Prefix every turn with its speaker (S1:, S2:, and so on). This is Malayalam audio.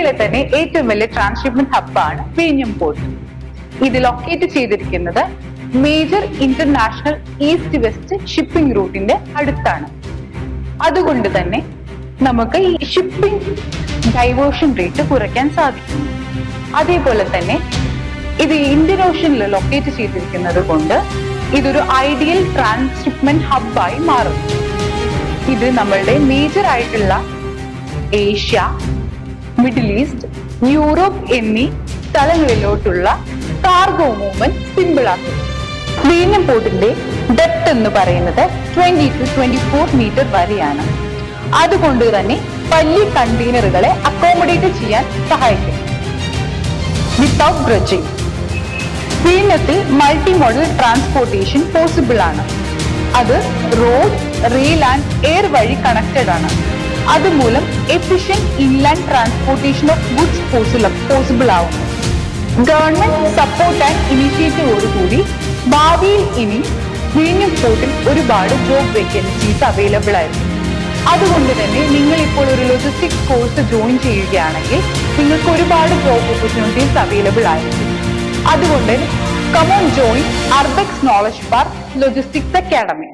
S1: ഇന്ത്യയിലെ തന്നെ ഏറ്റവും വലിയ ട്രാൻസ്ഷിപ്മെന്റ് ഹബ്ബാണ് വിഴിഞ്ഞം പോർട്ട്. ഇത് ലൊക്കേറ്റ് ചെയ്തിരിക്കുന്നത് major international east west shipping റൂട്ടിന്റെ അടുത്താണ്. അതുകൊണ്ട് തന്നെ നമുക്ക് ഈ ഷിപ്പിംഗ് ഡൈവേർഷൻ റേറ്റ് കുറയ്ക്കാൻ സാധിക്കും. അതേപോലെ തന്നെ ഇത് ഇന്ത്യൻ ഓഷ്യനിൽ ലൊക്കേറ്റ് ചെയ്തിരിക്കുന്നത് കൊണ്ട് ഇതൊരു ഐഡിയൽ ട്രാൻസ്ഷിപ്മെന്റ് ഹബ്ബായി മാറും. ഇത് നമ്മളുടെ മേജർ ആയിട്ടുള്ള ഏഷ്യ, മിഡിൽ ഈസ്റ്റ്, യൂറോപ്പ് എന്നീ സ്ഥലങ്ങളിലോട്ടുള്ള കാർഗോ മൂവ്മെന്റ് സിമ്പിൾ ആക്കും. വിഴിഞ്ഞം പോർട്ടിന്റെ ഡെപ്ത് എന്ന് പറയുന്നത് 20 to 24 മീറ്റർ വരെയാണ്. അതുകൊണ്ട് തന്നെ വലിയ കണ്ടെയ്നറുകളെ അക്കോമഡേറ്റ് ചെയ്യാൻ സഹായിക്കും. വിത്തൗട്ട് ബ്രിഡ്ജിംഗ്, വിഴിഞ്ഞത്തിൽ മൾട്ടി മോഡൽ ട്രാൻസ്പോർട്ടേഷൻ പോസിബിൾ ആണ്. അത് റോഡ്, റെയിൽ ആൻഡ് എയർ വഴി കണക്റ്റഡ് ആണ്. അതുമൂലം efficient inland transportation of goods possible ആവും. ഗവൺമെന്റ് സപ്പോർട്ട് ആൻഡ് ഇനിഷ്യേറ്റീവോടുകൂടി ഭാവിയിൽ ഇനി വിഴിഞ്ഞം പോർട്ടിൽ ഒരുപാട് ജോബ് വേക്കൻസീസ് അവൈലബിൾ ആയിരിക്കും. അതുകൊണ്ട് തന്നെ നിങ്ങൾ ഇപ്പോൾ ഒരു ലോജിസ്റ്റിക്സ് കോഴ്സ് ജോയിൻ ചെയ്യുകയാണെങ്കിൽ നിങ്ങൾക്ക് ഒരുപാട് ജോബ് ഓപ്പർച്യൂണിറ്റീസ് അവൈലബിൾ ആയിരിക്കും. അതുകൊണ്ട് come on join Arbex Knowledge Park Logistics Academy.